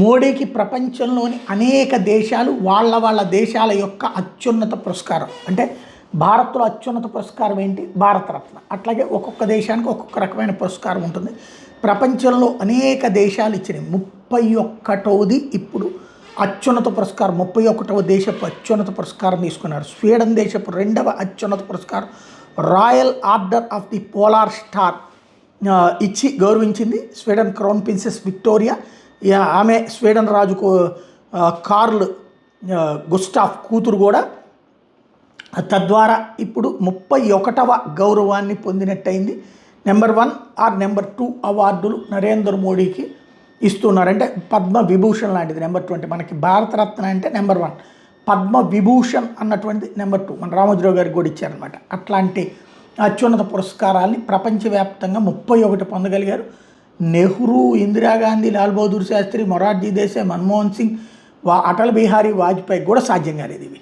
మోడీకి ప్రపంచంలోని అనేక దేశాలు వాళ్ళ దేశాల యొక్క అత్యున్నత పురస్కారం అంటే భారత్లో అత్యున్నత పురస్కారం ఏంటి భారతరత్న. అట్లాగే ఒక్కొక్క దేశానికి ఒక్కొక్క రకమైన పురస్కారం ఉంటుంది. ప్రపంచంలో అనేక దేశాలు ఇచ్చినాయి. 31వది ఇప్పుడు అత్యున్నత పురస్కారం, 31వ దేశపు అత్యున్నత పురస్కారం తీసుకున్నారు. స్వీడన్ దేశపు 2వ అత్యున్నత పురస్కారం royal order of the polar star ఇచ్చి గౌరవించింది స్వీడన్ క్రౌన్ ప్రిన్సెస్ విక్టోరియా. ఆమె స్వీడన్ రాజుకు కార్ల్ గుస్టాఫ్ కూతురు కూడా. తద్వారా ఇప్పుడు 31వ గౌరవాన్ని పొందినట్టయింది. నెంబర్ 1 ఆర్ నెంబర్ 2 అవార్డులు నరేంద్ర మోడీకి ఇస్తున్నారు. అంటే పద్మ విభూషణ్ లాంటిది నెంబర్ 2. అంటే మనకి భారతరత్న అంటే నెంబర్ 1, పద్మ విభూషణ్ అన్నటువంటిది నెంబర్ 2. మన రామోజీరావు గారికి కూడా ఇచ్చారనమాట. అట్లాంటి అత్యున్నత పురస్కారాల్ని ప్రపంచవ్యాప్తంగా 31 పొందగలిగారు. నెహ్రూ, ఇందిరాగాంధీ, లాల్ బహదూర్ శాస్త్రి, మొరార్జీ దేశాయ్, మన్మోహన్ సింగ్, అటల్ బిహారీ వాజ్పేయి కూడా సాధ్యం కాలేదు ఇవి.